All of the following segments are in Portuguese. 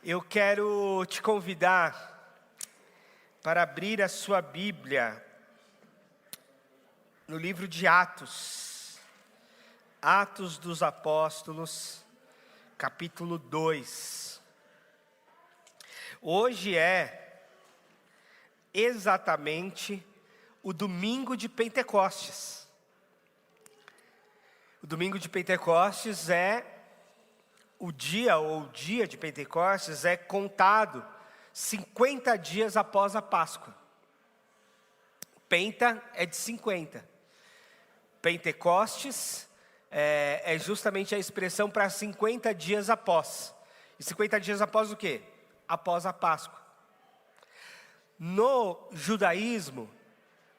Eu quero te convidar para abrir a sua Bíblia no livro de Atos, Atos dos Apóstolos, capítulo 2. Hoje é exatamente o domingo de Pentecostes. O domingo de Pentecostes é o dia de Pentecostes é contado 50 dias após a Páscoa. Penta é de 50. Pentecostes é justamente a expressão para 50 dias após. E 50 dias após o quê? Após a Páscoa. No judaísmo,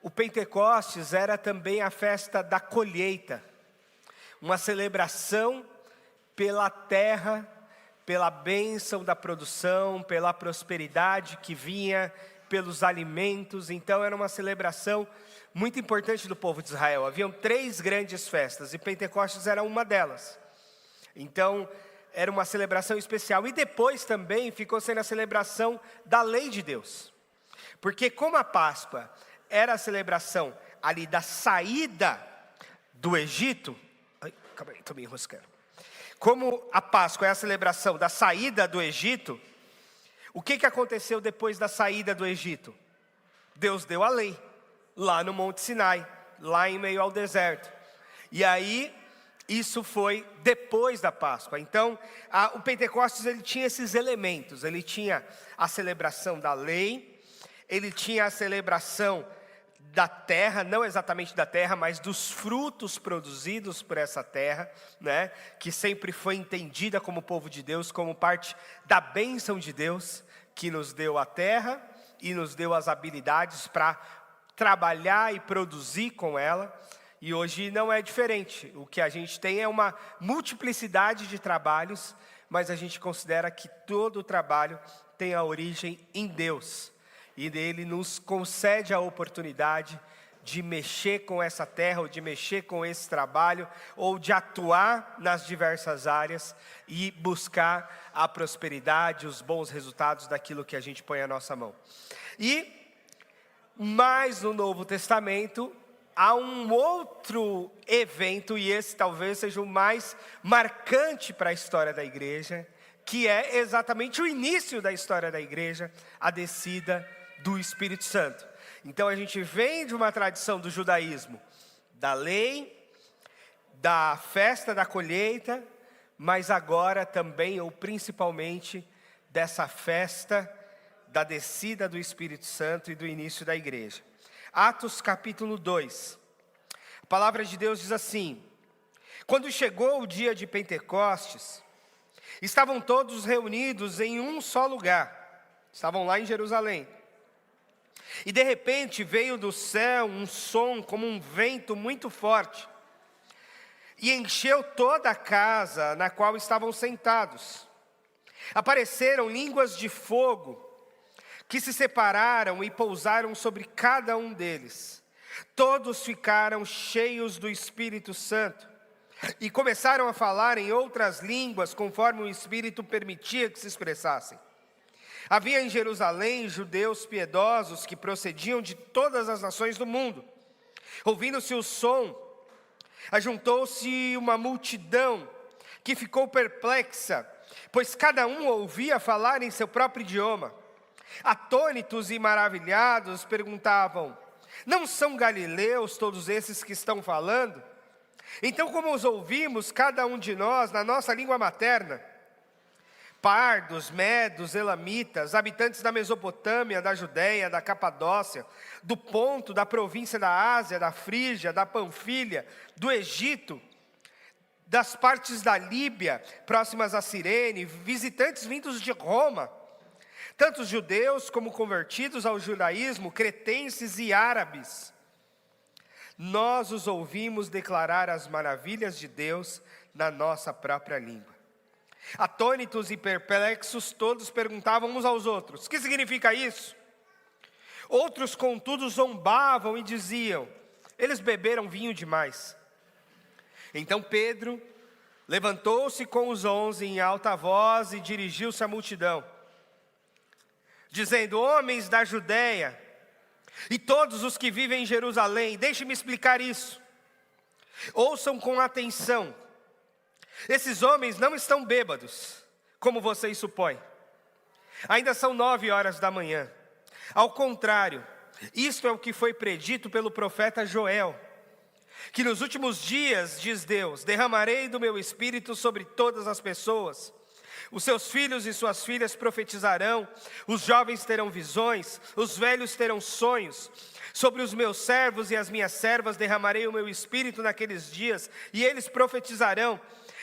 o Pentecostes era também a festa da colheita. Uma celebração pela terra, pela bênção da produção, pela prosperidade que vinha, pelos alimentos. Então era uma celebração muito importante do povo de Israel. Haviam 3 grandes festas e Pentecostes era uma delas. Então era uma celebração especial. E depois também ficou sendo a celebração da lei de Deus. Porque como a Páscoa era a celebração ali da saída do Egito. Calma aí, estou me enroscando. Como a Páscoa é a celebração da saída do Egito, o que aconteceu depois da saída do Egito? Deus deu a lei, lá no Monte Sinai, lá em meio ao deserto. E aí, isso foi depois da Páscoa. Então, o Pentecostes ele tinha esses elementos. Ele tinha a celebração da lei, ele tinha a celebração da terra, não exatamente da terra, mas dos frutos produzidos por essa terra, né? Que sempre foi entendida como povo de Deus, como parte da bênção de Deus, que nos deu a terra e nos deu as habilidades para trabalhar e produzir com ela. E hoje não é diferente. O que a gente tem é uma multiplicidade de trabalhos, mas a gente considera que todo o trabalho tem a origem em Deus. E Ele nos concede a oportunidade de mexer com essa terra, ou de mexer com esse trabalho, ou de atuar nas diversas áreas e buscar a prosperidade, os bons resultados daquilo que a gente põe à nossa mão. E, mais no Novo Testamento, há um outro evento, e esse talvez seja o mais marcante para a história da igreja, que é exatamente o início da história da igreja, a descida do Espírito Santo. Então a gente vem de uma tradição do judaísmo, da lei, da festa da colheita, mas agora também, ou principalmente, dessa festa da descida do Espírito Santo e do início da igreja. Atos capítulo 2. A palavra de Deus diz assim: quando chegou o dia de Pentecostes, estavam todos reunidos em um só lugar. Estavam lá em Jerusalém. E de repente veio do céu um som como um vento muito forte, e encheu toda a casa na qual estavam sentados. Apareceram línguas de fogo, que se separaram e pousaram sobre cada um deles. Todos ficaram cheios do Espírito Santo, e começaram a falar em outras línguas, conforme o Espírito permitia que se expressassem. Havia em Jerusalém judeus piedosos que procediam de todas as nações do mundo. Ouvindo-se o som, ajuntou-se uma multidão que ficou perplexa, pois cada um ouvia falar em seu próprio idioma. Atônitos e maravilhados perguntavam: não são galileus todos esses que estão falando? Então, como os ouvimos, cada um de nós, na nossa língua materna? Pardos, medos, elamitas, habitantes da Mesopotâmia, da Judéia, da Capadócia, do Ponto, da província da Ásia, da Frígia, da Panfilha, do Egito, das partes da Líbia, próximas a Cirene, visitantes vindos de Roma, tanto judeus como convertidos ao judaísmo, cretenses e árabes. Nós os ouvimos declarar as maravilhas de Deus na nossa própria língua. Atônitos e perplexos, todos perguntavam uns aos outros: o que significa isso? Outros, contudo, zombavam e diziam: eles beberam vinho demais. Então Pedro levantou-se com os 11 em alta voz e dirigiu-se à multidão: dizendo: homens da Judéia e todos os que vivem em Jerusalém, deixe-me explicar isso. Ouçam com atenção. Esses homens não estão bêbados, como vocês supõem. Ainda são 9 horas da manhã. Ao contrário, isto é o que foi predito pelo profeta Joel, que nos últimos dias, diz Deus, derramarei do meu espírito sobre todas as pessoas. Os seus filhos e suas filhas profetizarão, os jovens terão visões, os velhos terão sonhos. Sobre os meus servos e as minhas servas derramarei o meu espírito naqueles dias, e eles profetizarão.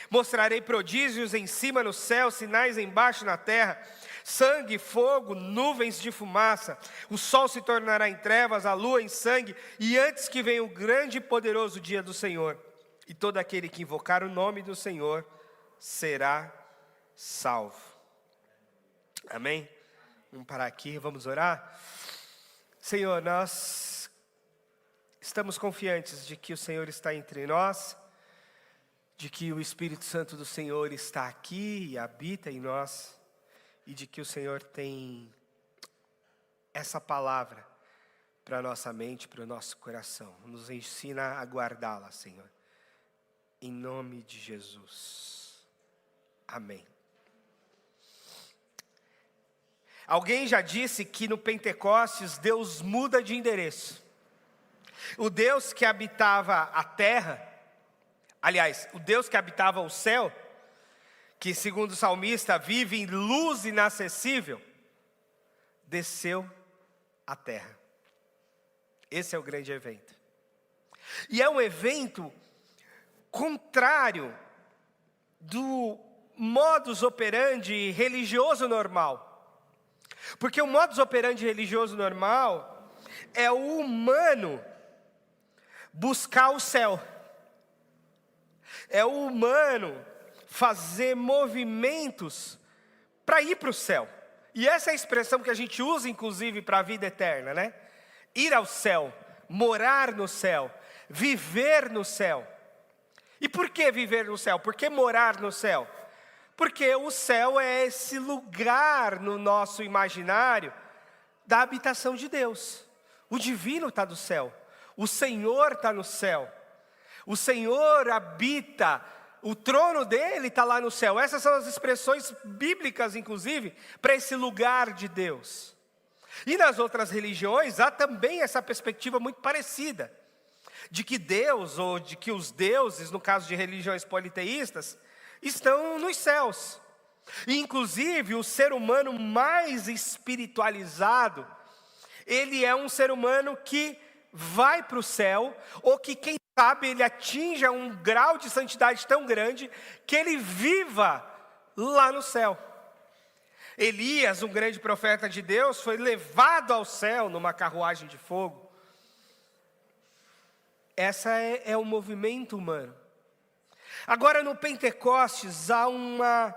Mostrarei prodígios em cima no céu, sinais embaixo na terra, sangue, fogo, nuvens de fumaça. O sol se tornará em trevas, a lua em sangue, e antes que venha o grande e poderoso dia do Senhor, e todo aquele que invocar o nome do Senhor será salvo. Amém? Vamos parar aqui, vamos orar. Senhor, nós estamos confiantes de que o Senhor está entre nós, de que o Espírito Santo do Senhor está aqui e habita em nós, e de que o Senhor tem essa palavra para a nossa mente, para o nosso coração. Nos ensina a guardá-la, Senhor. Em nome de Jesus. Amém. Alguém já disse que no Pentecostes Deus muda de endereço. O Deus que habitava a terra, aliás, o Deus que habitava o céu, que segundo o salmista vive em luz inacessível, desceu à terra. Esse é o grande evento. E é um evento contrário do modus operandi religioso normal. Porque o modus operandi religioso normal é o humano buscar o céu. É o humano fazer movimentos para ir para o céu. E essa é a expressão que a gente usa, inclusive, para a vida eterna, né? Ir ao céu, morar no céu, viver no céu. E por que viver no céu? Por que morar no céu? Porque o céu é esse lugar no nosso imaginário da habitação de Deus. O divino está no céu. O Senhor está no céu. O Senhor habita, o trono dele está lá no céu. Essas são as expressões bíblicas, inclusive, para esse lugar de Deus. E nas outras religiões há também essa perspectiva muito parecida, de que Deus, ou de que os deuses, no caso de religiões politeístas, estão nos céus. E inclusive o ser humano mais espiritualizado, ele é um ser humano que vai para o céu, ou que quem sabe ele atinja um grau de santidade tão grande, que ele viva lá no céu. Elias, um grande profeta de Deus, foi levado ao céu numa carruagem de fogo. Essa é o movimento humano. Agora no Pentecostes há uma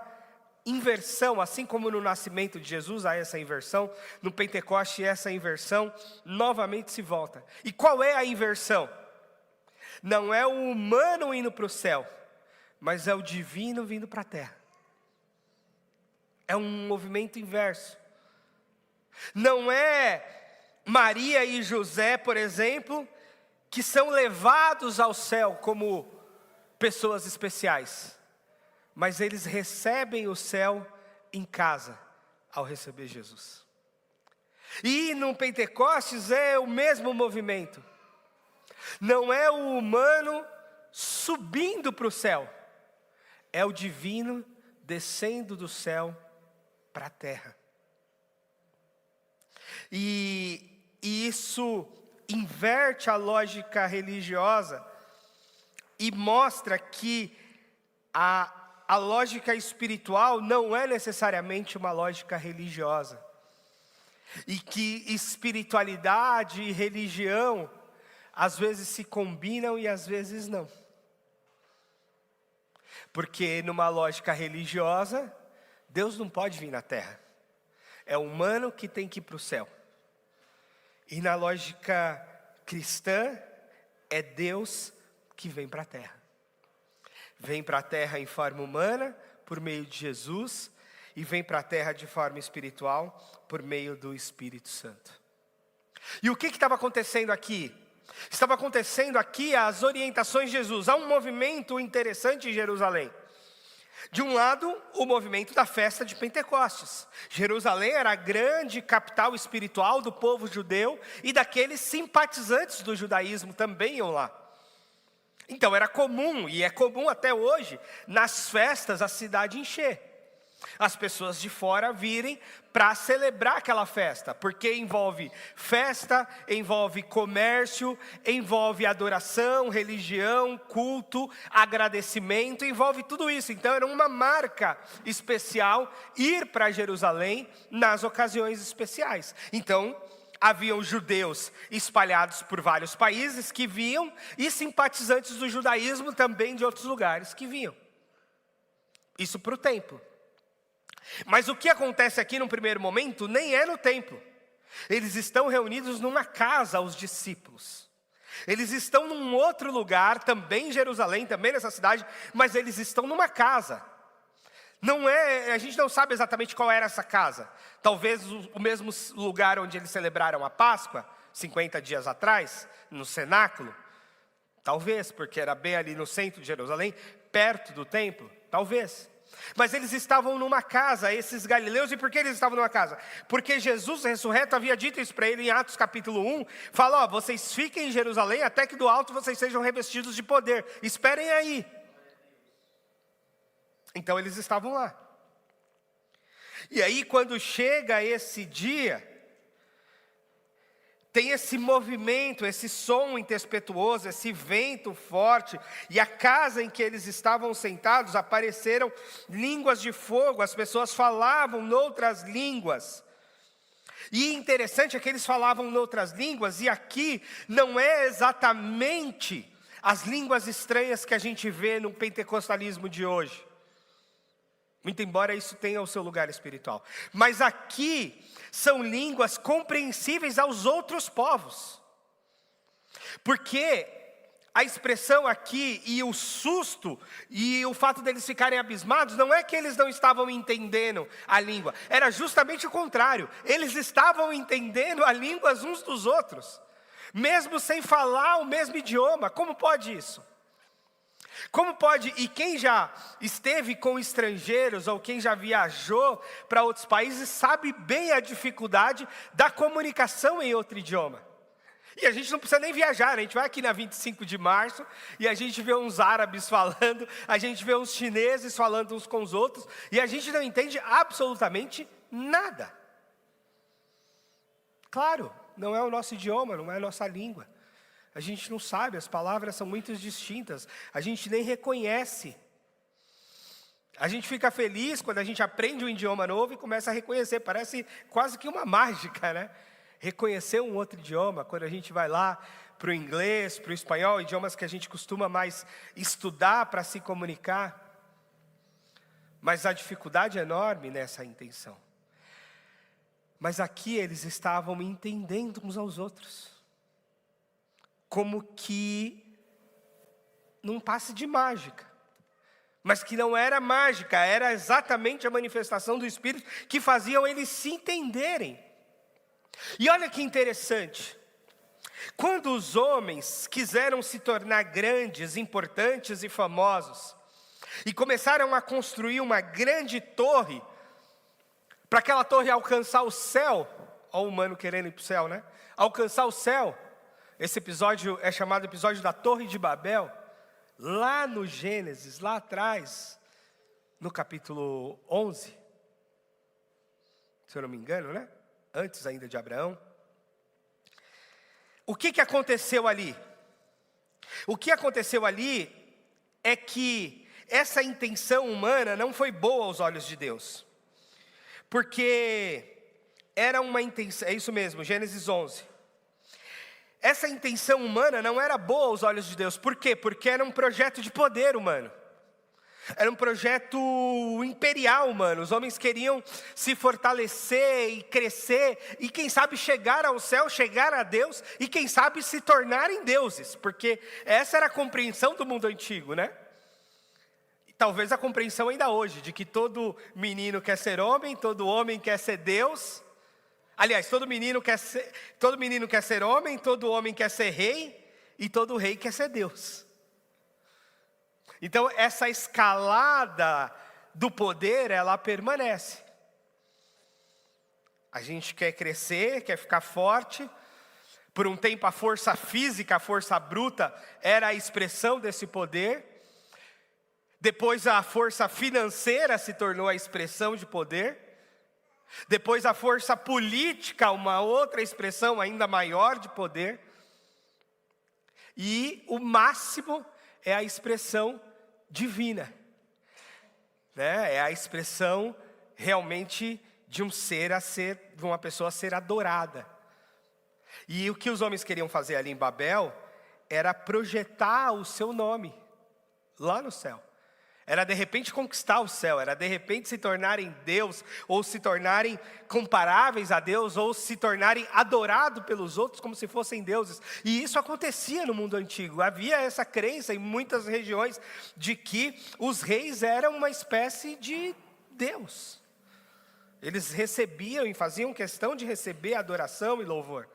inversão, assim como no nascimento de Jesus há essa inversão, no Pentecostes essa inversão novamente se volta. E qual é a inversão? Não é o humano indo para o céu, mas é o divino vindo para a terra. É um movimento inverso. Não é Maria e José, por exemplo, que são levados ao céu como pessoas especiais, mas eles recebem o céu em casa ao receber Jesus. E no Pentecostes é o mesmo movimento. Não é o humano subindo para o céu, é o divino descendo do céu para a terra. E isso inverte a lógica religiosa e mostra que a lógica espiritual não é necessariamente uma lógica religiosa. E que espiritualidade e religião às vezes se combinam e às vezes não. Porque numa lógica religiosa, Deus não pode vir na terra. É o humano que tem que ir para o céu. E na lógica cristã, é Deus que vem para a terra. Vem para a terra em forma humana, por meio de Jesus, e vem para a terra de forma espiritual por meio do Espírito Santo. E o que estava acontecendo aqui? Estava acontecendo aqui as orientações de Jesus. Há um movimento interessante em Jerusalém. De um lado, o movimento da festa de Pentecostes. Jerusalém era a grande capital espiritual do povo judeu e daqueles simpatizantes do judaísmo também iam lá. Então era comum, e é comum até hoje, nas festas a cidade encher. As pessoas de fora virem para celebrar aquela festa, porque envolve festa, envolve comércio, envolve adoração, religião, culto, agradecimento, envolve tudo isso. Então era uma marca especial ir para Jerusalém nas ocasiões especiais. Então haviam judeus espalhados por vários países que vinham e simpatizantes do judaísmo também de outros lugares que vinham. Isso para o templo. Mas o que acontece aqui no primeiro momento nem é no templo. Eles estão reunidos numa casa, os discípulos. Eles estão num outro lugar, também em Jerusalém, também nessa cidade, mas eles estão numa casa. Não é, a gente não sabe exatamente qual era essa casa. Talvez o mesmo lugar onde eles celebraram a Páscoa, 50 dias atrás, no cenáculo. Talvez, porque era bem ali no centro de Jerusalém, perto do templo, talvez. Mas eles estavam numa casa, esses galileus. E por que eles estavam numa casa? Porque Jesus ressurreto havia dito isso para ele em Atos capítulo 1. Fala, vocês fiquem em Jerusalém até que do alto vocês sejam revestidos de poder. Esperem aí. Então eles estavam lá. E aí quando chega esse dia, tem esse movimento, esse som intempestuoso, esse vento forte, e a casa em que eles estavam sentados apareceram línguas de fogo, as pessoas falavam noutras línguas. E interessante é que eles falavam noutras línguas, e aqui não é exatamente as línguas estranhas que a gente vê no pentecostalismo de hoje. Muito embora isso tenha o seu lugar espiritual. Mas aqui são línguas compreensíveis aos outros povos. Porque a expressão aqui e o susto e o fato deles ficarem abismados não é que eles não estavam entendendo a língua. Era justamente o contrário. Eles estavam entendendo a língua uns dos outros. Mesmo sem falar o mesmo idioma. Como pode isso? Como pode, e quem já esteve com estrangeiros ou quem já viajou para outros países sabe bem a dificuldade da comunicação em outro idioma. E a gente não precisa nem viajar, a gente vai aqui na 25 de março e a gente vê uns árabes falando, a gente vê uns chineses falando uns com os outros e a gente não entende absolutamente nada. Claro, não é o nosso idioma, não é a nossa língua. A gente não sabe, as palavras são muito distintas, a gente nem reconhece. A gente fica feliz quando a gente aprende um idioma novo e começa a reconhecer, parece quase que uma mágica, né? Reconhecer um outro idioma, quando a gente vai lá para o inglês, para o espanhol, idiomas que a gente costuma mais estudar para se comunicar. Mas a dificuldade é enorme nessa intenção. Mas aqui eles estavam entendendo uns aos outros. Como que num passe de mágica. Mas que não era mágica, era exatamente a manifestação do Espírito que faziam eles se entenderem. E olha que interessante. Quando os homens quiseram se tornar grandes, importantes e famosos, e começaram a construir uma grande torre, para aquela torre alcançar o céu, olha o humano querendo ir para o céu, né? Alcançar o céu. Esse episódio é chamado episódio da Torre de Babel. Lá no Gênesis, lá atrás, no capítulo 11. Se eu não me engano, né? Antes ainda de Abraão. O que aconteceu ali? O que aconteceu ali é que essa intenção humana não foi boa aos olhos de Deus. Porque era uma intenção, é isso mesmo, Gênesis 11. Essa intenção humana não era boa aos olhos de Deus. Por quê? Porque era um projeto de poder humano. Era um projeto imperial humano. Os homens queriam se fortalecer e crescer. E quem sabe chegar ao céu, chegar a Deus. E quem sabe se tornarem deuses. Porque essa era a compreensão do mundo antigo, né? talvez a compreensão ainda hoje, de que todo menino quer ser homem, todo homem quer ser Deus. Aliás, todo menino quer ser homem, todo homem quer ser rei, e todo rei quer ser Deus. Então, essa escalada do poder, ela permanece. A gente quer crescer, quer ficar forte. Por um tempo, a força física, a força bruta, era a expressão desse poder. Depois, a força financeira se tornou a expressão de poder. Depois, a força política, uma outra expressão ainda maior de poder. E o máximo é a expressão divina, né? É a expressão realmente de de uma pessoa ser adorada. E o que os homens queriam fazer ali em Babel era projetar o seu nome lá no céu. Era de repente conquistar o céu, era de repente se tornarem Deus, ou se tornarem comparáveis a Deus, ou se tornarem adorados pelos outros como se fossem deuses. E isso acontecia no mundo antigo. Havia essa crença em muitas regiões de que os reis eram uma espécie de Deus. Eles recebiam e faziam questão de receber adoração e louvor.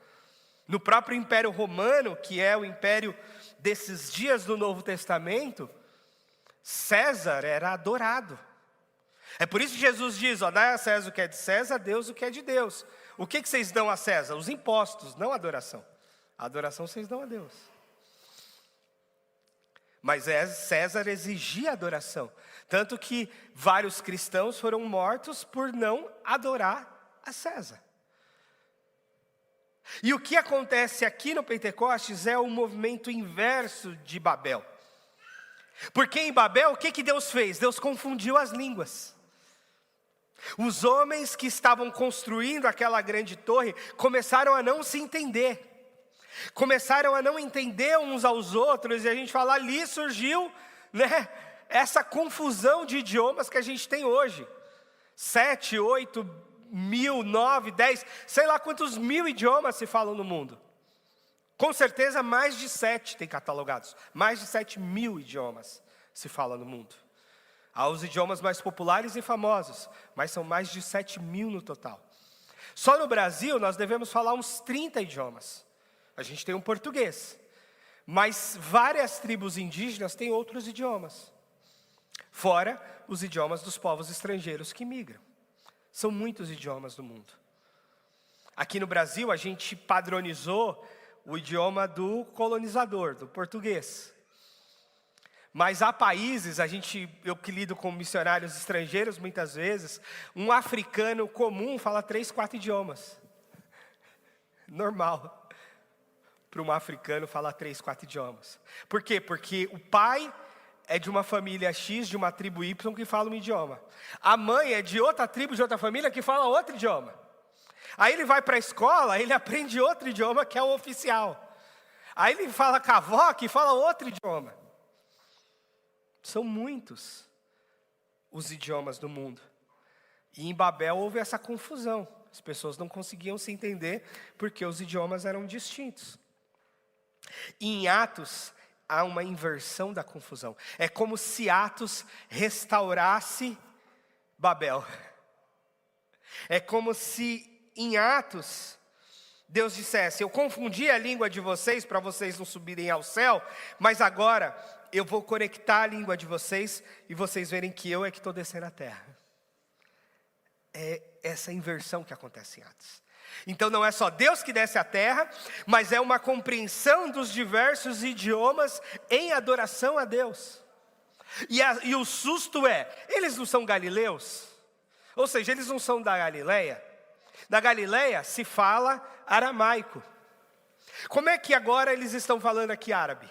No próprio Império Romano, que é o império desses dias do Novo Testamento, César era adorado. É por isso que Jesus diz, dai a César o que é de César, a Deus o que é de Deus. O que vocês dão a César? Os impostos, não a adoração. A adoração vocês dão a Deus. Mas César exigia adoração. Tanto que vários cristãos foram mortos por não adorar a César. E o que acontece aqui no Pentecostes é o movimento inverso de Babel. Porque em Babel, o que Deus fez? Deus confundiu as línguas. Os homens que estavam construindo aquela grande torre começaram a não se entender. Começaram a não entender uns aos outros, e a gente fala, ali surgiu, né, essa confusão de idiomas que a gente tem hoje. 7, 8 mil, 9, 10, sei lá quantos mil idiomas se falam no mundo. Com certeza mais de 7 tem catalogados. Mais de 7 mil idiomas se fala no mundo. Há os idiomas mais populares e famosos, mas são mais de 7 mil no total. Só no Brasil nós devemos falar uns 30 idiomas. A gente tem um português, mas várias tribos indígenas têm outros idiomas. Fora os idiomas dos povos estrangeiros que migram. São muitos idiomas do mundo. Aqui no Brasil a gente padronizou o idioma do colonizador, do português. Mas há países, eu que lido com missionários estrangeiros muitas vezes, um africano comum fala 3, 4 idiomas. Normal. Para um africano falar 3, 4 idiomas. Por quê? Porque o pai é de uma família X, de uma tribo Y, que fala um idioma. A mãe é de outra tribo, de outra família, que fala outro idioma. Aí ele vai para a escola, ele aprende outro idioma que é o oficial. Aí ele fala com a avó, que fala outro idioma. São muitos os idiomas do mundo. E em Babel houve essa confusão. As pessoas não conseguiam se entender porque os idiomas eram distintos. E em Atos há uma inversão da confusão. É como se Atos restaurasse Babel. É como se em Atos Deus dissesse, eu confundi a língua de vocês para vocês não subirem ao céu, mas agora eu vou conectar a língua de vocês e vocês verem que eu é que estou descendo a terra. É essa inversão que acontece em Atos. Então não é só Deus que desce a terra, mas é uma compreensão dos diversos idiomas em adoração a Deus. E o susto é, eles não são galileus? Ou seja, eles não são da Galileia? Na Galileia se fala aramaico. Como é que agora eles estão falando aqui árabe?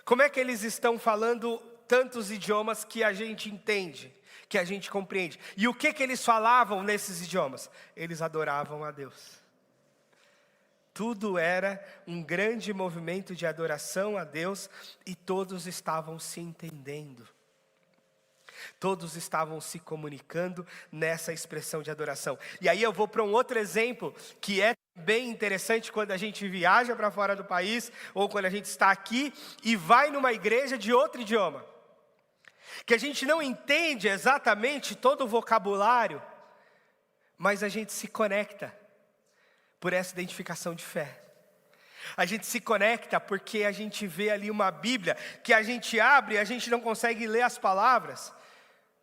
Como é que eles estão falando tantos idiomas que a gente entende, que a gente compreende? E o que eles falavam nesses idiomas? Eles adoravam a Deus. Tudo era um grande movimento de adoração a Deus e todos estavam se entendendo. Todos estavam se comunicando nessa expressão de adoração. E aí eu vou para um outro exemplo, que é bem interessante quando a gente viaja para fora do país, ou quando a gente está aqui e vai numa igreja de outro idioma. que a gente não entende exatamente todo o vocabulário, mas a gente se conecta por essa identificação de fé. A gente se conecta porque a gente vê ali uma Bíblia que a gente abre e a gente não consegue ler as palavras,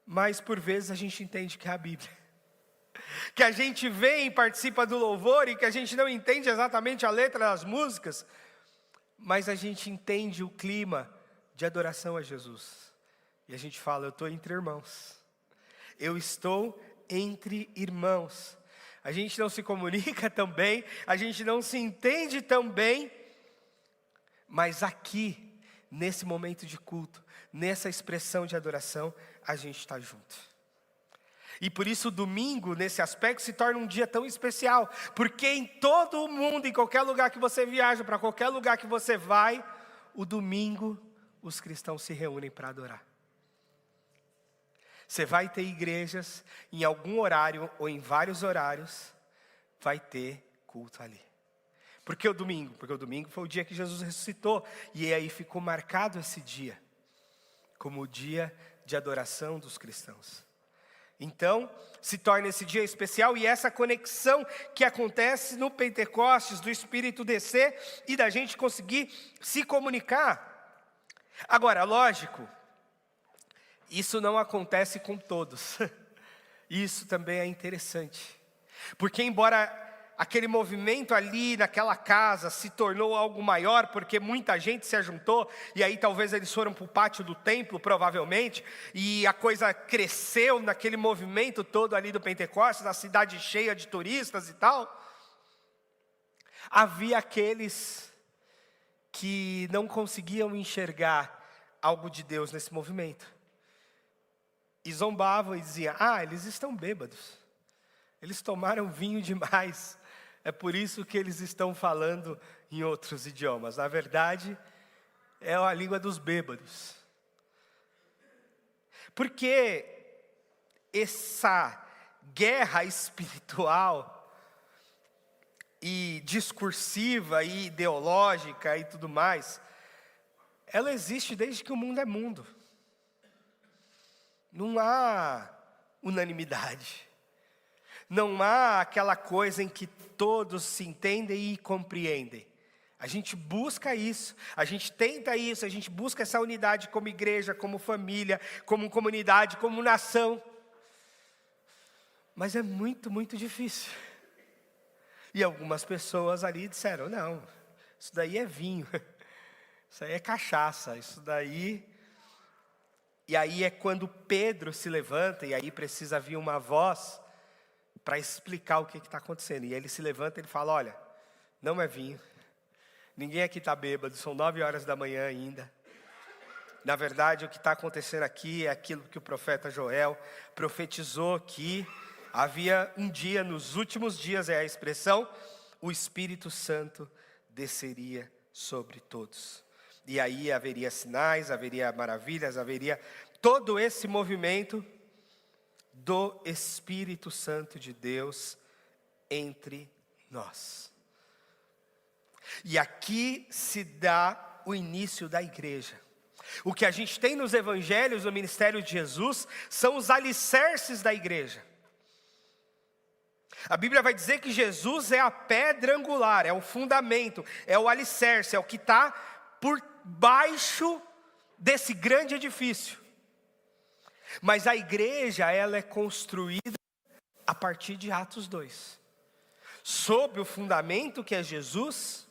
mas por vezes a gente entende que é a Bíblia. Que a gente vem e participa do louvor e que a gente não entende exatamente a letra das músicas, mas a gente entende o clima de adoração a Jesus. E a gente fala, eu estou entre irmãos. Eu estou entre irmãos. A gente não se comunica tão bem, a gente não se entende tão bem, mas aqui, nesse momento de culto, nessa expressão de adoração, a gente está junto. E por isso o domingo, nesse aspecto, se torna um dia tão especial, porque em todo o mundo, em qualquer lugar que você viaja, para qualquer lugar que você vai, o domingo, os cristãos se reúnem para adorar. Você vai ter igrejas, em algum horário ou em vários horários, vai ter culto ali. Por que o domingo? Porque o domingo foi o dia que Jesus ressuscitou, e aí ficou marcado esse dia, como o dia de adoração dos cristãos. Então, se torna esse dia especial, e essa conexão que acontece no Pentecostes, do Espírito descer, e da gente conseguir se comunicar. Agora, lógico, isso não acontece com todos. Isso também é interessante. Porque embora aquele movimento ali naquela casa se tornou algo maior, porque muita gente se ajuntou, e aí talvez eles foram para o pátio do templo, provavelmente, e a coisa cresceu naquele movimento todo ali do Pentecostes, na cidade cheia de turistas e tal. Havia aqueles que não conseguiam enxergar algo de Deus nesse movimento. E zombavam e diziam, eles estão bêbados. Eles tomaram vinho demais. É por isso que eles estão falando em outros idiomas. Na verdade, é a língua dos bêbados. Porque essa guerra espiritual e discursiva e ideológica e tudo mais, ela existe desde que o mundo é mundo. Não há unanimidade. Não há aquela coisa em que todos se entendem e compreendem. A gente busca isso, a gente tenta isso, a gente busca essa unidade como igreja, como família, como comunidade, como nação. Mas é muito, muito difícil. E algumas pessoas ali disseram, não, isso daí é vinho, isso aí é cachaça, isso daí... E aí é quando Pedro se levanta, e aí precisa vir uma voz para explicar o que está acontecendo. E ele se levanta e ele fala, olha, não é vinho, ninguém aqui está bêbado, são 9 horas da manhã ainda. Na verdade, o que está acontecendo aqui é aquilo que o profeta Joel profetizou, que havia um dia, nos últimos dias é a expressão, o Espírito Santo desceria sobre todos. E aí haveria sinais, haveria maravilhas, haveria todo esse movimento do Espírito Santo de Deus entre nós. E aqui se dá o início da igreja. O que a gente tem nos evangelhos, no ministério de Jesus, são os alicerces da igreja. A Bíblia vai dizer que Jesus é a pedra angular, é o fundamento, é o alicerce, é o que está por baixo desse grande edifício. Mas a igreja, ela é construída a partir de Atos 2. Sob o fundamento que é Jesus,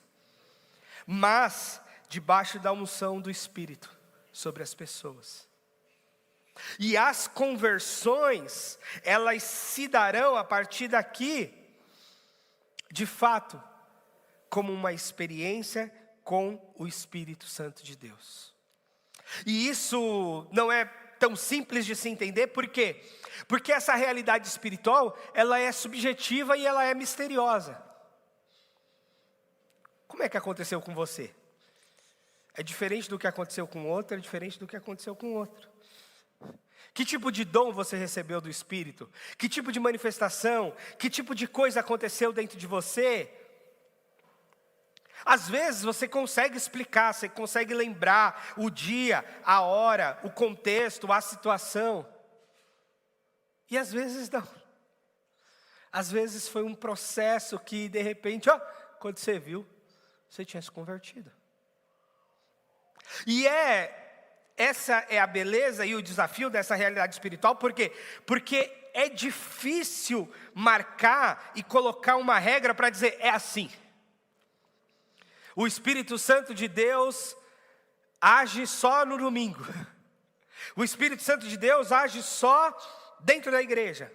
mas debaixo da unção do Espírito sobre as pessoas. E as conversões, elas se darão a partir daqui, de fato, como uma experiência com o Espírito Santo de Deus. E isso não é tão simples de se entender, por quê? Porque essa realidade espiritual, ela é subjetiva e ela é misteriosa. Como é que aconteceu com você? É diferente do que aconteceu com outro, é diferente do que aconteceu com outro. Que tipo de dom você recebeu do Espírito? Que tipo de manifestação? Que tipo de coisa aconteceu dentro de você? Às vezes você consegue explicar, você consegue lembrar o dia, a hora, o contexto, a situação. E às vezes não. Às vezes foi um processo que de repente, quando você viu, você tinha se convertido. E essa é a beleza e o desafio dessa realidade espiritual, por quê? Porque é difícil marcar e colocar uma regra para dizer, é assim. O Espírito Santo de Deus age só no domingo. O Espírito Santo de Deus age só dentro da igreja.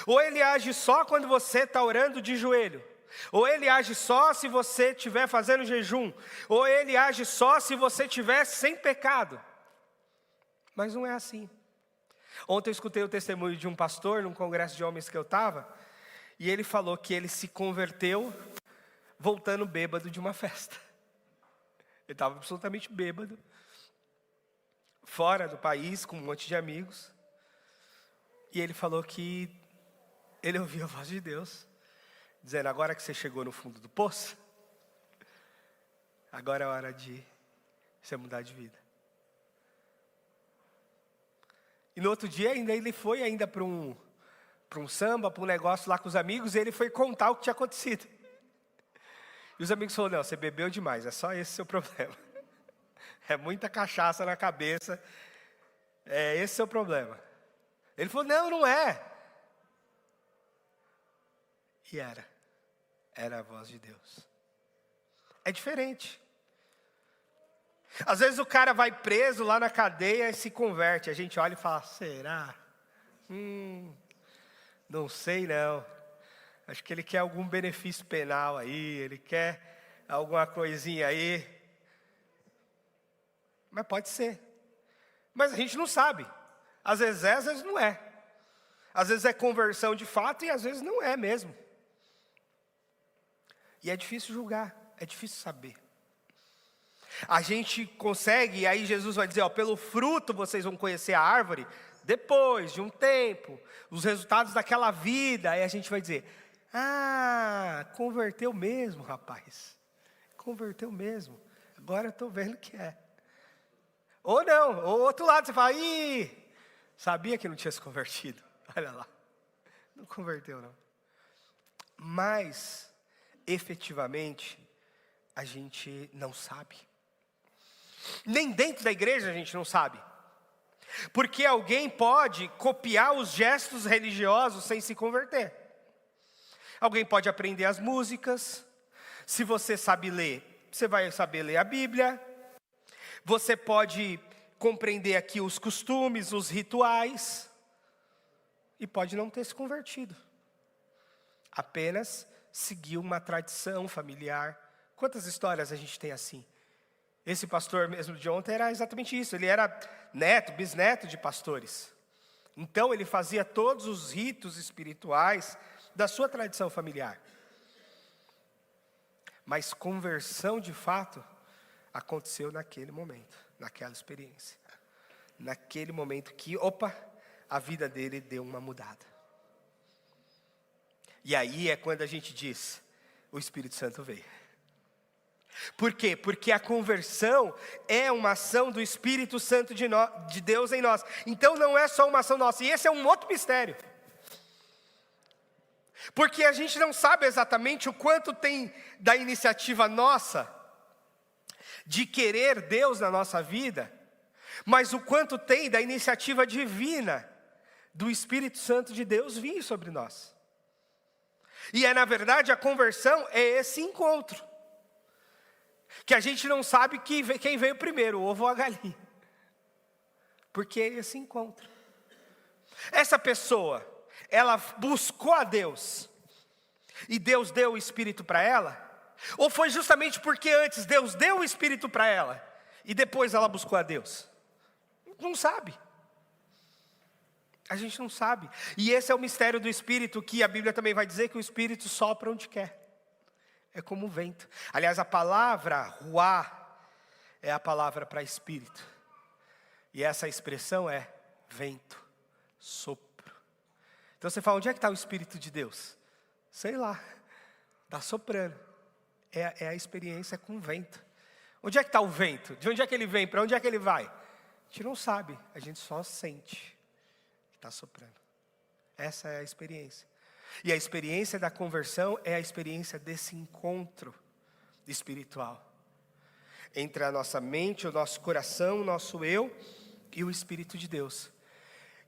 Ou ele age só quando você está orando de joelho. Ou ele age só se você estiver fazendo jejum. Ou ele age só se você estiver sem pecado. Mas não é assim. Ontem eu escutei o testemunho de um pastor num congresso de homens que eu estava. E ele falou que ele se converteu voltando bêbado de uma festa. Ele estava absolutamente bêbado. Fora do país, com um monte de amigos. E ele falou que ele ouviu a voz de Deus, dizendo, agora que você chegou no fundo do poço, agora é hora de você mudar de vida. E no outro dia ainda ele foi ainda para um samba, para um negócio lá com os amigos, e ele foi contar o que tinha acontecido. E os amigos falaram, não, você bebeu demais, é só esse o seu problema. É muita cachaça na cabeça, é esse o seu problema. Ele falou, não é. E era a voz de Deus. É diferente. Às vezes o cara vai preso lá na cadeia e se converte. A gente olha e fala, será? Não sei não. Acho que ele quer algum benefício penal aí, ele quer alguma coisinha aí. Mas pode ser. Mas a gente não sabe. Às vezes é, às vezes não é. Às vezes é conversão de fato e às vezes não é mesmo. E é difícil julgar, é difícil saber. A gente consegue, e aí Jesus vai dizer, pelo fruto vocês vão conhecer a árvore, depois de um tempo, os resultados daquela vida, aí a gente vai dizer, converteu mesmo, rapaz. Converteu mesmo. Agora eu estou vendo que é. Ou não, ou outro lado, você fala, sabia que não tinha se convertido. Olha lá, não converteu não. Mas, efetivamente, a gente não sabe. Nem dentro da igreja a gente não sabe. Porque alguém pode copiar os gestos religiosos sem se converter. Alguém pode aprender as músicas. Se você sabe ler, você vai saber ler a Bíblia. Você pode compreender aqui os costumes, os rituais. E pode não ter se convertido. Apenas seguiu uma tradição familiar. Quantas histórias a gente tem assim? Esse pastor mesmo de ontem era exatamente isso. Ele era neto, bisneto de pastores. Então ele fazia todos os ritos espirituais da sua tradição familiar. Mas conversão de fato aconteceu naquele momento, naquela experiência. Naquele momento que, a vida dele deu uma mudada. E aí é quando a gente diz, o Espírito Santo veio. Por quê? Porque a conversão é uma ação do Espírito Santo de Deus em nós. Então não é só uma ação nossa. E esse é um outro mistério. Porque a gente não sabe exatamente o quanto tem da iniciativa nossa de querer Deus na nossa vida, mas o quanto tem da iniciativa divina do Espírito Santo de Deus vir sobre nós. E na verdade, a conversão é esse encontro. Que a gente não sabe quem veio primeiro, o ovo ou a galinha. Porque é esse encontro. Essa pessoa, ela buscou a Deus. E Deus deu o Espírito para ela? Ou foi justamente porque antes Deus deu o Espírito para ela e depois ela buscou a Deus? Não sabe. A gente não sabe. E esse é o mistério do Espírito, que a Bíblia também vai dizer que o Espírito sopra onde quer. É como o vento. Aliás, a palavra ruá é a palavra para Espírito. E essa expressão é vento, sopro. Então você fala, onde é que está o Espírito de Deus? Sei lá, está soprando. é a experiência com o vento. Onde é que está o vento? De onde é que ele vem? Para onde é que ele vai? A gente não sabe, a gente só sente que está soprando. Essa é a experiência. E a experiência da conversão é a experiência desse encontro espiritual entre a nossa mente, o nosso coração, o nosso eu e o Espírito de Deus.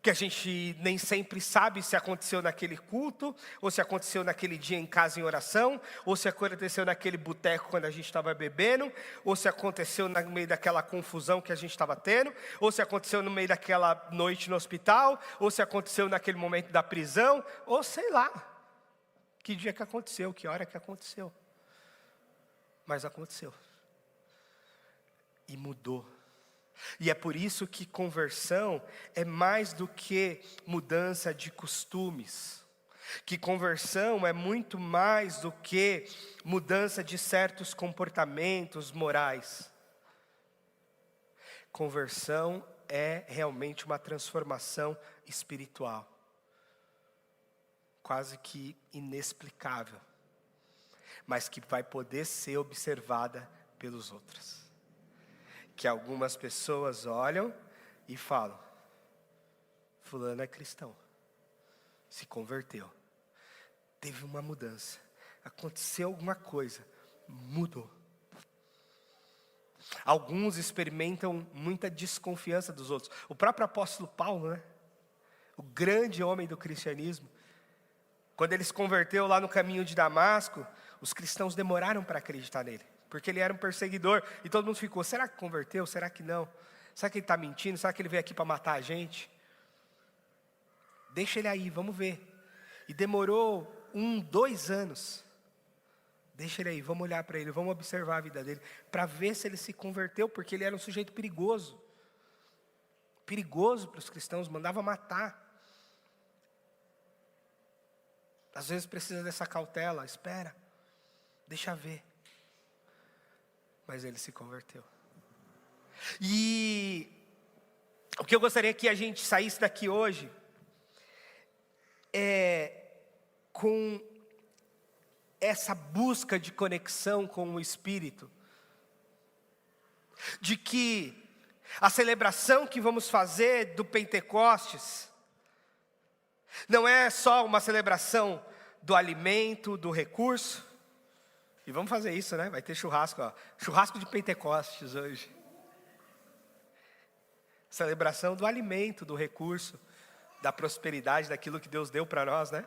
Que a gente nem sempre sabe se aconteceu naquele culto, ou se aconteceu naquele dia em casa em oração, ou se aconteceu naquele boteco quando a gente estava bebendo, ou se aconteceu no meio daquela confusão que a gente estava tendo, ou se aconteceu no meio daquela noite no hospital, ou se aconteceu naquele momento da prisão, ou sei lá, que dia que aconteceu, que hora que aconteceu. Mas aconteceu. E mudou. E é por isso que conversão é mais do que mudança de costumes. Que conversão é muito mais do que mudança de certos comportamentos morais. Conversão é realmente uma transformação espiritual. Quase que inexplicável. Mas que vai poder ser observada pelos outros. Que algumas pessoas olham e falam, fulano é cristão, se converteu, teve uma mudança, aconteceu alguma coisa, mudou. Alguns experimentam muita desconfiança dos outros. O próprio apóstolo Paulo, né? O grande homem do cristianismo, quando ele se converteu lá no caminho de Damasco, os cristãos demoraram para acreditar nele. Porque ele era um perseguidor, e todo mundo ficou, será que converteu, será que não? Será que ele está mentindo, será que ele veio aqui para matar a gente? Deixa ele aí, vamos ver. E demorou 2 anos. Deixa ele aí, vamos olhar para ele, vamos observar a vida dele, para ver se ele se converteu, porque ele era um sujeito perigoso. Perigoso para os cristãos, mandava matar. Às vezes precisa dessa cautela, espera, deixa ver. Mas ele se converteu. E o que eu gostaria que a gente saísse daqui hoje é com essa busca de conexão com o Espírito, de que a celebração que vamos fazer do Pentecostes não é só uma celebração do alimento, do recurso. E vamos fazer isso, né? Vai ter churrasco, ó. Churrasco de Pentecostes hoje. Celebração do alimento, do recurso, da prosperidade, daquilo que Deus deu para nós, né?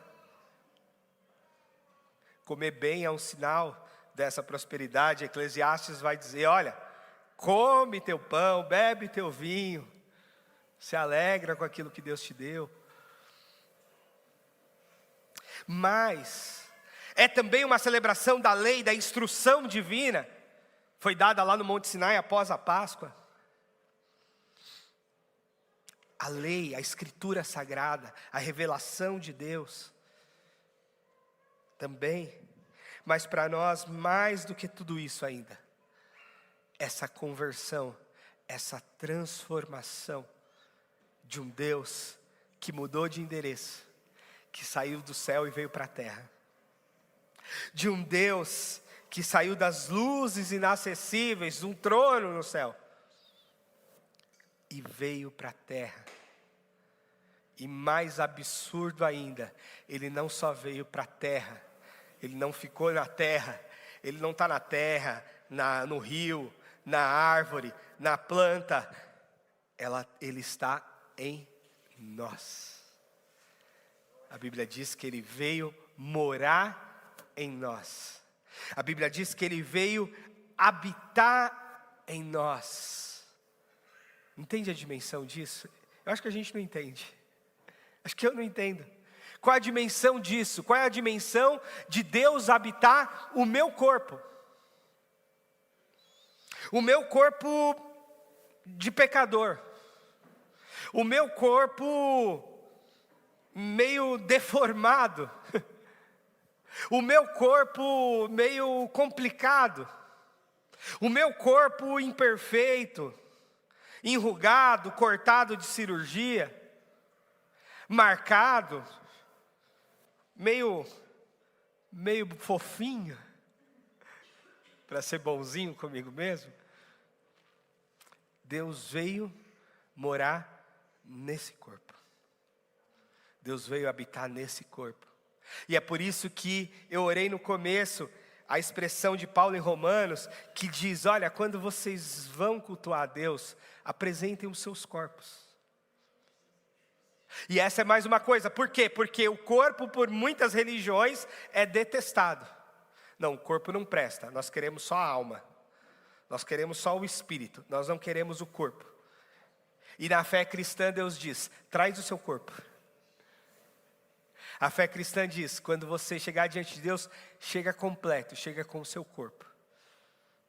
Comer bem é um sinal dessa prosperidade. Eclesiastes vai dizer, olha, come teu pão, bebe teu vinho, se alegra com aquilo que Deus te deu. Mas é também uma celebração da lei, da instrução divina. Foi dada lá no Monte Sinai após a Páscoa. A lei, a escritura sagrada, a revelação de Deus. Também. Mas para nós, mais do que tudo isso ainda. Essa conversão, essa transformação de um Deus que mudou de endereço. Que saiu do céu e veio para a terra. De um Deus que saiu das luzes inacessíveis, de um trono no céu, e veio para a terra. E mais absurdo ainda, ele não só veio para a terra, ele não ficou na terra, ele não está na terra, no rio, na árvore, na planta, ele está em nós. A Bíblia diz que ele veio morar em nós. A Bíblia diz que ele veio habitar em nós. Entende a dimensão disso? Eu acho que a gente não entende. Acho que eu não entendo. Qual é a dimensão disso? Qual é a dimensão de Deus habitar o meu corpo? O meu corpo de pecador. O meu corpo meio deformado. O meu corpo meio complicado, o meu corpo imperfeito, enrugado, cortado de cirurgia, marcado, meio fofinho. para ser bonzinho comigo mesmo. Deus veio morar nesse corpo. Deus veio habitar nesse corpo. E é por isso que eu orei no começo, a expressão de Paulo em Romanos, que diz, olha, quando vocês vão cultuar a Deus, apresentem os seus corpos. E essa é mais uma coisa, por quê? Porque o corpo, por muitas religiões, é detestado. Não, o corpo não presta, nós queremos só a alma. Nós queremos só o espírito, nós não queremos o corpo. E na fé cristã Deus diz, traz o seu corpo. A fé cristã diz, quando você chegar diante de Deus, chega completo, chega com o seu corpo.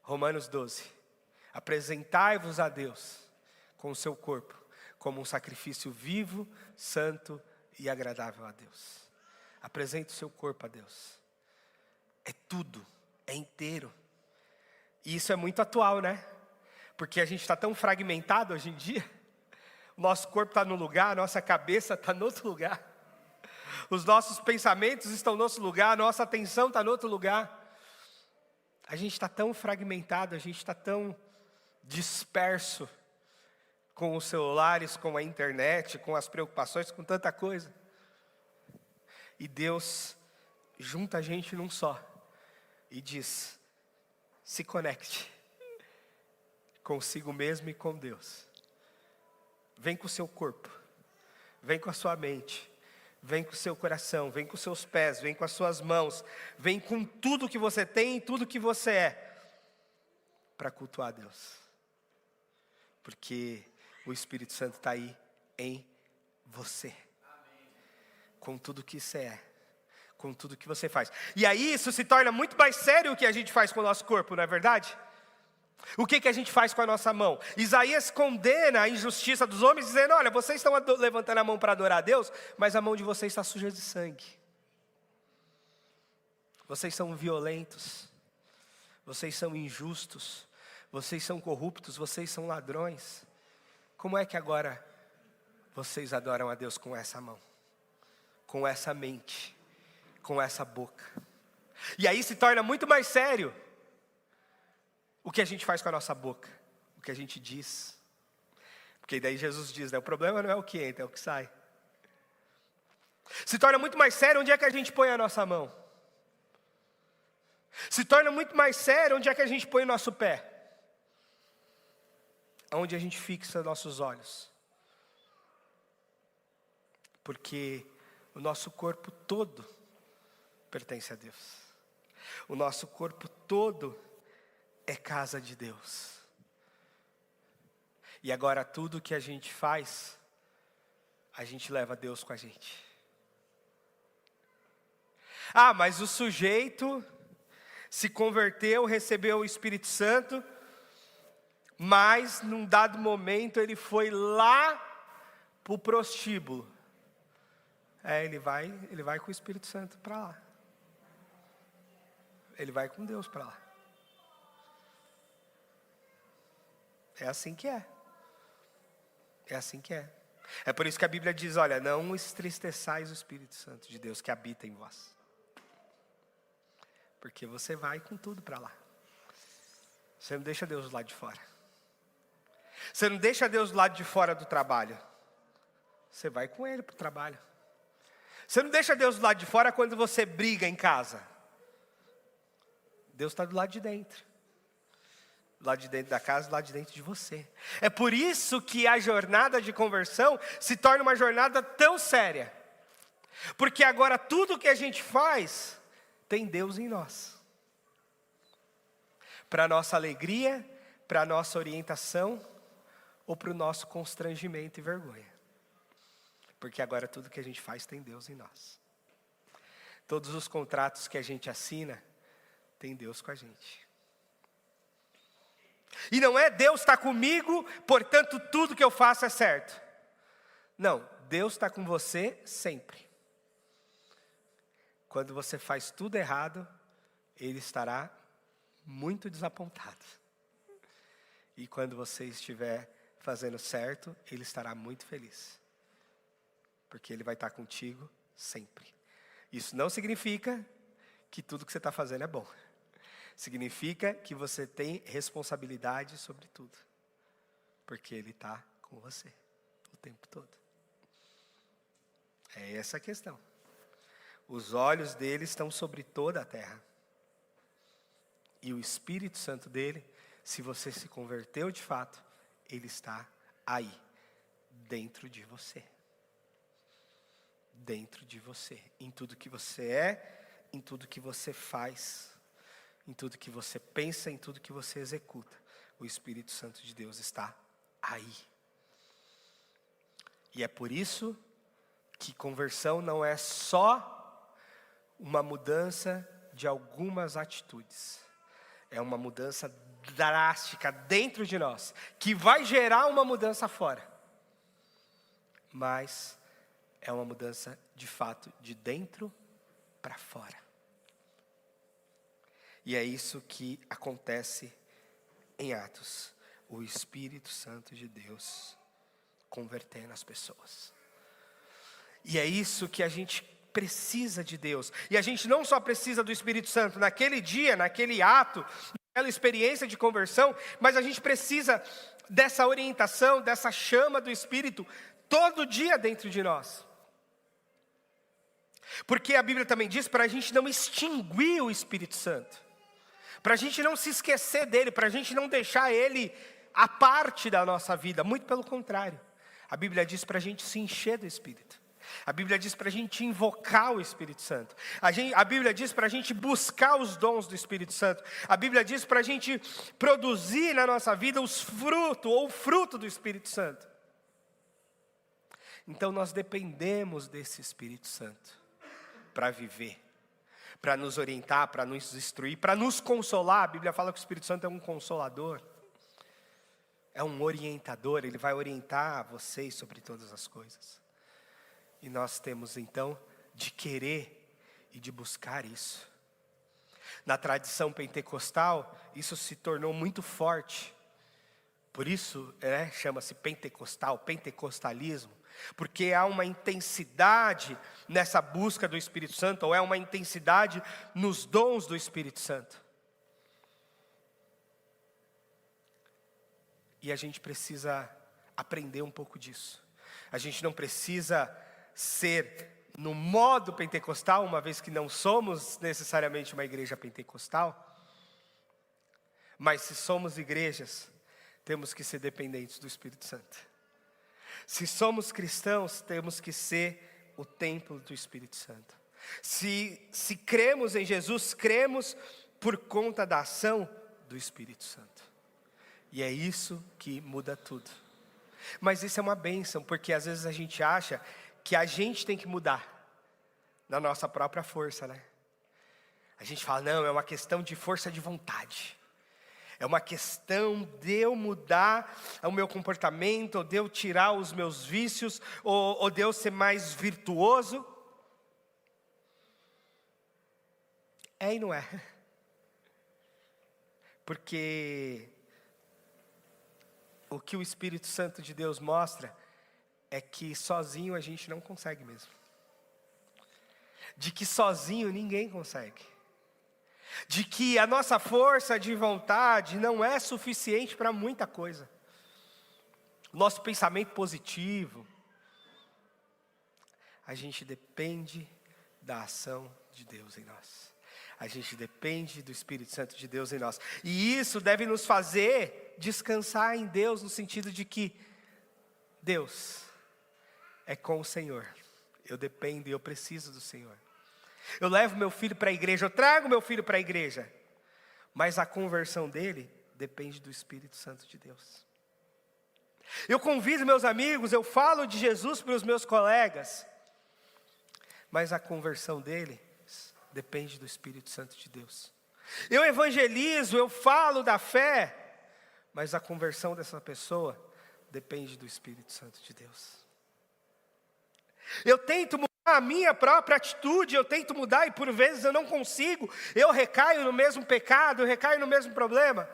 Romanos 12, apresentai-vos a Deus com o seu corpo, como um sacrifício vivo, santo e agradável a Deus. Apresente o seu corpo a Deus. É tudo, é inteiro. E isso é muito atual, né? Porque a gente está tão fragmentado hoje em dia. O nosso corpo está num lugar, a nossa cabeça está em outro lugar. Os nossos pensamentos estão em outro lugar, a nossa atenção está em outro lugar. A gente está tão fragmentado, a gente está tão disperso com os celulares, com a internet, com as preocupações, com tanta coisa. E Deus junta a gente num só e diz, se conecte consigo mesmo e com Deus. Vem com o seu corpo, vem com a sua mente, vem com o seu coração, vem com os seus pés, vem com as suas mãos, vem com tudo que você tem e tudo que você é, para cultuar a Deus. Porque o Espírito Santo está aí em você. Com tudo que você é, com tudo que você faz. E aí isso se torna muito mais sério o que a gente faz com o nosso corpo, não é verdade? O que a gente faz com a nossa mão? Isaías condena a injustiça dos homens, dizendo, olha, vocês estão levantando a mão para adorar a Deus, mas a mão de vocês está suja de sangue. Vocês são violentos, vocês são injustos, vocês são corruptos, vocês são ladrões. Como é que agora vocês adoram a Deus com essa mão? Com essa mente? Com essa boca? E aí se torna muito mais sério o que a gente faz com a nossa boca, o que a gente diz. Porque daí Jesus diz, né, o problema não é o que entra, é o que sai. Se torna muito mais sério onde é que a gente põe a nossa mão. Se torna muito mais sério onde é que a gente põe o nosso pé. Onde a gente fixa nossos olhos. Porque o nosso corpo todo pertence a Deus. O nosso corpo todo é casa de Deus. E agora tudo que a gente faz, a gente leva Deus com a gente. Ah, mas o sujeito se converteu, recebeu o Espírito Santo, mas num dado momento ele foi lá para o prostíbulo. Ele vai com o Espírito Santo para lá. Ele vai com Deus para lá. É assim que é. É assim que é. É por isso que a Bíblia diz, olha, não entristeçais o Espírito Santo de Deus que habita em vós. Porque você vai com tudo para lá. Você não deixa Deus do lado de fora. Você não deixa Deus do lado de fora do trabalho. Você vai com Ele para o trabalho. Você não deixa Deus do lado de fora quando você briga em casa. Deus está do lado de dentro. Do lado de dentro da casa, do lado de dentro de você. É por isso que a jornada de conversão se torna uma jornada tão séria. Porque agora tudo que a gente faz tem Deus em nós. Para a nossa alegria, para a nossa orientação ou para o nosso constrangimento e vergonha. Porque agora tudo que a gente faz tem Deus em nós. Todos os contratos que a gente assina, tem Deus com a gente. E não é Deus está comigo, portanto tudo que eu faço é certo. Não, Deus está com você sempre. Quando você faz tudo errado, Ele estará muito desapontado. E quando você estiver fazendo certo, Ele estará muito feliz. Porque Ele vai estar contigo sempre. Isso não significa que tudo que você está fazendo é bom. Significa que você tem responsabilidade sobre tudo. Porque Ele está com você o tempo todo. É essa a questão. Os olhos dele estão sobre toda a terra. E o Espírito Santo dele, se você se converteu de fato, ele está aí, dentro de você. Dentro de você. Em tudo que você é, em tudo que você faz, em tudo que você pensa, em tudo que você executa. O Espírito Santo de Deus está aí. E é por isso que conversão não é só uma mudança de algumas atitudes. É uma mudança drástica dentro de nós, que vai gerar uma mudança fora. Mas é uma mudança de fato de dentro para fora. E é isso que acontece em Atos. O Espírito Santo de Deus convertendo as pessoas. E é isso que a gente precisa de Deus. E a gente não só precisa do Espírito Santo naquele dia, naquele ato, naquela experiência de conversão, mas a gente precisa dessa orientação, dessa chama do Espírito todo dia dentro de nós. Porque a Bíblia também diz para a gente não extinguir o Espírito Santo, para a gente não se esquecer dele, para a gente não deixar ele à parte da nossa vida. Muito pelo contrário, a Bíblia diz para a gente se encher do Espírito. A Bíblia diz para a gente invocar o Espírito Santo. A Bíblia diz para a gente buscar os dons do Espírito Santo. A Bíblia diz para a gente produzir na nossa vida os frutos, ou o fruto do Espírito Santo. Então nós dependemos desse Espírito Santo para viver, para nos orientar, para nos instruir, para nos consolar. A Bíblia fala que o Espírito Santo é um consolador, é um orientador. Ele vai orientar vocês sobre todas as coisas. E nós temos então de querer e de buscar isso. Na tradição pentecostal, isso se tornou muito forte. Por isso, chama-se pentecostal, pentecostalismo. Porque há uma intensidade nessa busca do Espírito Santo, ou é uma intensidade nos dons do Espírito Santo. E a gente precisa aprender um pouco disso. A gente não precisa ser no modo pentecostal, uma vez que não somos necessariamente uma igreja pentecostal. Mas se somos igrejas, temos que ser dependentes do Espírito Santo. Se somos cristãos, temos que ser o templo do Espírito Santo. Se cremos em Jesus, cremos por conta da ação do Espírito Santo. E é isso que muda tudo. Mas isso é uma bênção, porque às vezes a gente acha que a gente tem que mudar na nossa própria força, né? A gente fala, não, é uma questão de força de vontade. É uma questão de eu mudar o meu comportamento, ou de eu tirar os meus vícios, ou de eu ser mais virtuoso. É e não é. Porque o que o Espírito Santo de Deus mostra é que sozinho a gente não consegue mesmo. De que sozinho ninguém consegue. De que a nossa força de vontade não é suficiente para muita coisa. Nosso pensamento positivo. A gente depende da ação de Deus em nós. A gente depende do Espírito Santo de Deus em nós. E isso deve nos fazer descansar em Deus, no sentido de que Deus é com o Senhor. Eu dependo e eu preciso do Senhor. Eu levo meu filho para a igreja, eu trago meu filho para a igreja. Mas a conversão dele depende do Espírito Santo de Deus. Eu convido meus amigos, eu falo de Jesus para os meus colegas. Mas a conversão dele depende do Espírito Santo de Deus. Eu evangelizo, eu falo da fé. Mas a conversão dessa pessoa depende do Espírito Santo de Deus. Eu tento mudar a minha própria atitude, eu tento mudar e por vezes eu não consigo. Eu recaio no mesmo pecado, eu recaio no mesmo problema.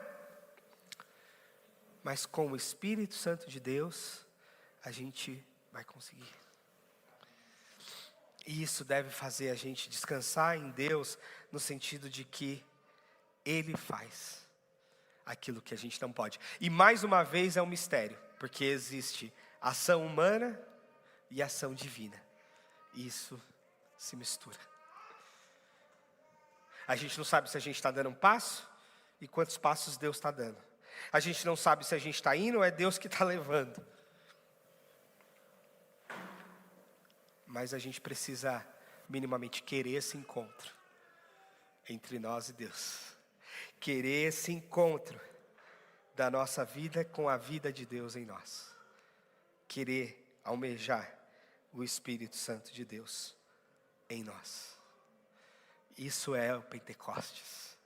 Mas com o Espírito Santo de Deus, a gente vai conseguir. E isso deve fazer a gente descansar em Deus, no sentido de que Ele faz aquilo que a gente não pode. E mais uma vez é um mistério, porque existe ação humana e ação divina. Isso se mistura. A gente não sabe se a gente está dando um passo e quantos passos Deus está dando. A gente não sabe se a gente está indo ou é Deus que está levando. Mas a gente precisa minimamente querer esse encontro entre nós e Deus. Querer esse encontro da nossa vida com a vida de Deus em nós. Querer almejar o Espírito Santo de Deus em nós. Isso é o Pentecostes.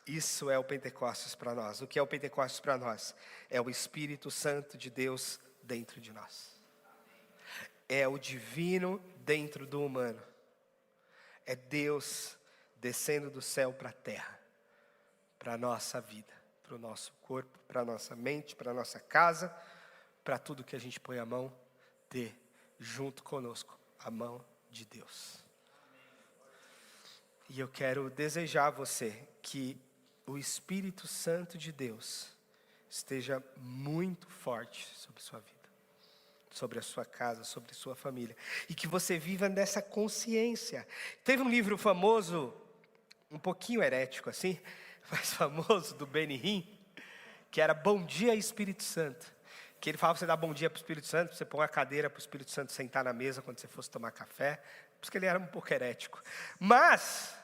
Isso é o Pentecostes para nós. O que é o Pentecostes para nós? É o Espírito Santo de Deus dentro de nós. É o divino dentro do humano. É Deus descendo do céu para a terra. Para a nossa vida, para o nosso corpo, para a nossa mente, para a nossa casa, para tudo que a gente põe a mão, ter junto conosco a mão de Deus. E eu quero desejar a você que o Espírito Santo de Deus esteja muito forte sobre a sua vida, sobre a sua casa, sobre a sua família. E que você viva nessa consciência. Teve um livro famoso, um pouquinho herético assim, mas famoso, do Benny Hinn, que era Bom Dia Espírito Santo. Que ele falava para você dar bom dia para o Espírito Santo, você pôr uma cadeira para o Espírito Santo sentar na mesa quando você fosse tomar café. Por isso que ele era um pouco herético. Mas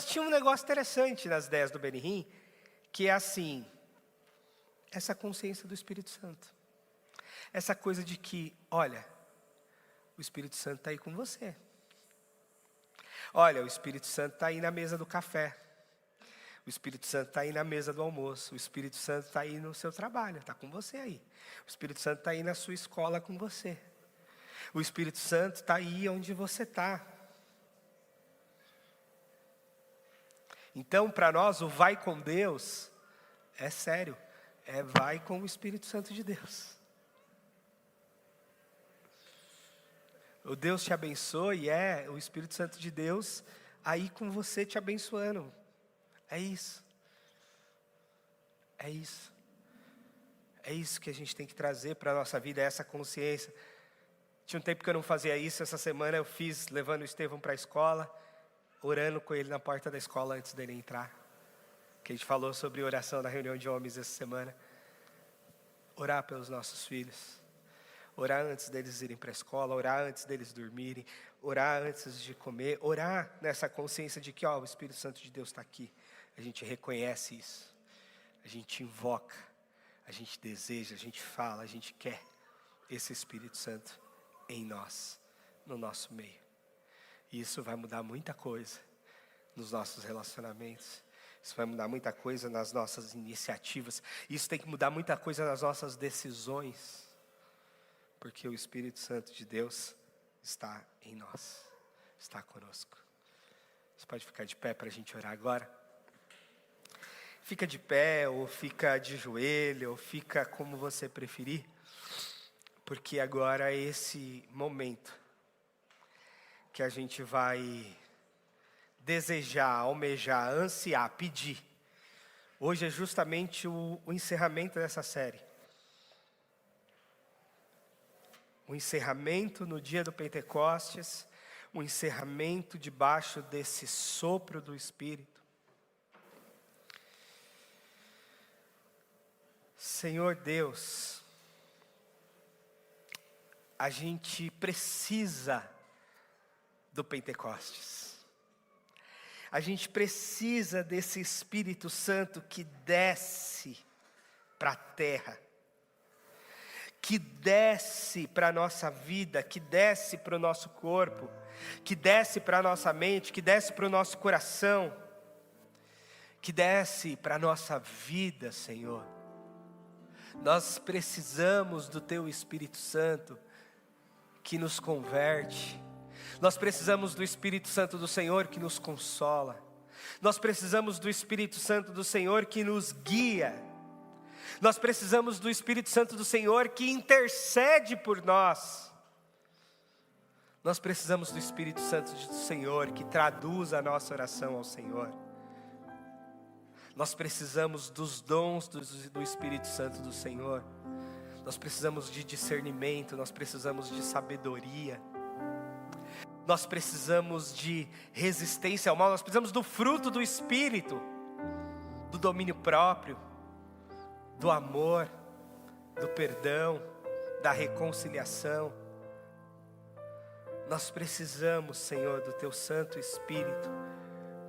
tinha um negócio interessante nas ideias do Benny Hinn, que é assim, essa consciência do Espírito Santo. Essa coisa de que, olha, o Espírito Santo está aí com você. Olha, o Espírito Santo está aí na mesa do café. O Espírito Santo está aí na mesa do almoço. O Espírito Santo está aí no seu trabalho, está com você aí. O Espírito Santo está aí na sua escola com você. O Espírito Santo está aí onde você está. Então, para nós, o vai com Deus é sério. É vai com o Espírito Santo de Deus. O Deus te abençoe, é o Espírito Santo de Deus aí com você te abençoando. É isso. É isso. É isso que a gente tem que trazer para a nossa vida, essa consciência. Tinha um tempo que eu não fazia isso, essa semana eu fiz, levando o Estevão para a escola, orando com ele na porta da escola antes dele entrar. Que a gente falou sobre oração na reunião de homens essa semana. Orar pelos nossos filhos. Orar antes deles irem para a escola, orar antes deles dormirem, orar antes de comer, orar nessa consciência de que o Espírito Santo de Deus está aqui. A gente reconhece isso, a gente invoca, a gente deseja, a gente fala, a gente quer esse Espírito Santo em nós, no nosso meio. E isso vai mudar muita coisa nos nossos relacionamentos, isso vai mudar muita coisa nas nossas iniciativas, isso tem que mudar muita coisa nas nossas decisões, porque o Espírito Santo de Deus está em nós, está conosco. Você pode ficar de pé para a gente orar agora? Fica de pé, ou fica de joelho, ou fica como você preferir, porque agora é esse momento que a gente vai desejar, almejar, ansiar, pedir. Hoje é justamente o encerramento dessa série. O encerramento no dia do Pentecostes, o encerramento debaixo desse sopro do Espírito. Senhor Deus, a gente precisa do Pentecostes. A gente precisa desse Espírito Santo que desce para a terra, que desce para a nossa vida, que desce para o nosso corpo, que desce para a nossa mente, que desce para o nosso coração, que desce para a nossa vida, Senhor. Nós precisamos do Teu Espírito Santo que nos converte. Nós precisamos do Espírito Santo do Senhor que nos consola. Nós precisamos do Espírito Santo do Senhor que nos guia. Nós precisamos do Espírito Santo do Senhor que intercede por nós. Nós precisamos do Espírito Santo do Senhor que traduz a nossa oração ao Senhor. Nós precisamos dos dons do Espírito Santo do Senhor. Nós precisamos de discernimento, nós precisamos de sabedoria. Nós precisamos de resistência ao mal, nós precisamos do fruto do Espírito, do domínio próprio, do amor, do perdão, da reconciliação. Nós precisamos, Senhor, do Teu Santo Espírito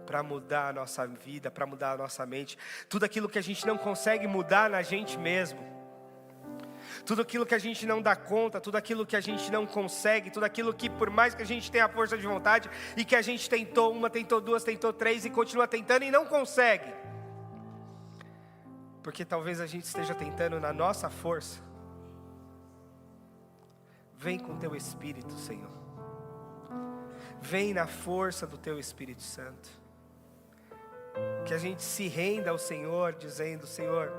para mudar a nossa vida, para mudar a nossa mente. Tudo aquilo que a gente não consegue mudar na gente mesmo, tudo aquilo que a gente não dá conta, tudo aquilo que a gente não consegue, tudo aquilo que por mais que a gente tenha força de vontade e que a gente tentou uma, tentou duas, tentou três e continua tentando e não consegue. Porque talvez a gente esteja tentando na nossa força. Vem com Teu Espírito, Senhor. Vem na força do Teu Espírito Santo. Que a gente se renda ao Senhor, dizendo: Senhor,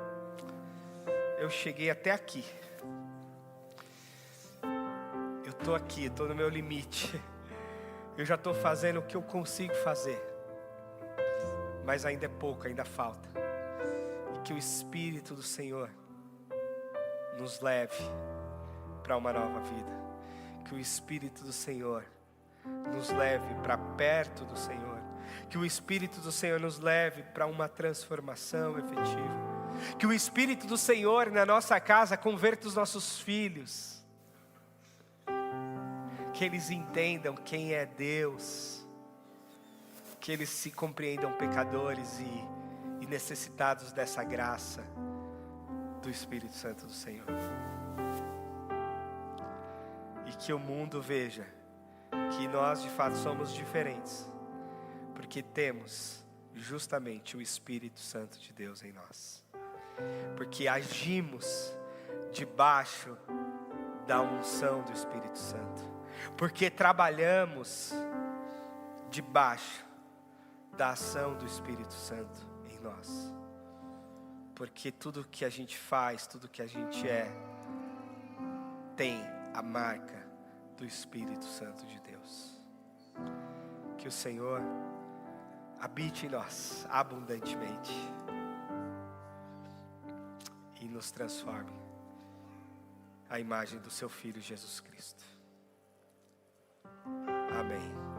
eu cheguei até aqui. Eu estou aqui, estou no meu limite. Eu já estou fazendo o que eu consigo fazer. Mas ainda é pouco, ainda falta. E que o Espírito do Senhor nos leve para uma nova vida. Que o Espírito do Senhor nos leve para perto do Senhor. Que o Espírito do Senhor nos leve para uma transformação efetiva. Que o Espírito do Senhor na nossa casa converta os nossos filhos. Que eles entendam quem é Deus. Que eles se compreendam pecadores e necessitados dessa graça do Espírito Santo do Senhor. E que o mundo veja que nós de fato somos diferentes, porque temos justamente o Espírito Santo de Deus em nós. Porque agimos debaixo da unção do Espírito Santo. Porque trabalhamos debaixo da ação do Espírito Santo em nós. Porque tudo que a gente faz, tudo que a gente é, tem a marca do Espírito Santo de Deus. Que o Senhor habite em nós abundantemente e nos transforme à imagem do Seu Filho Jesus Cristo. Amém.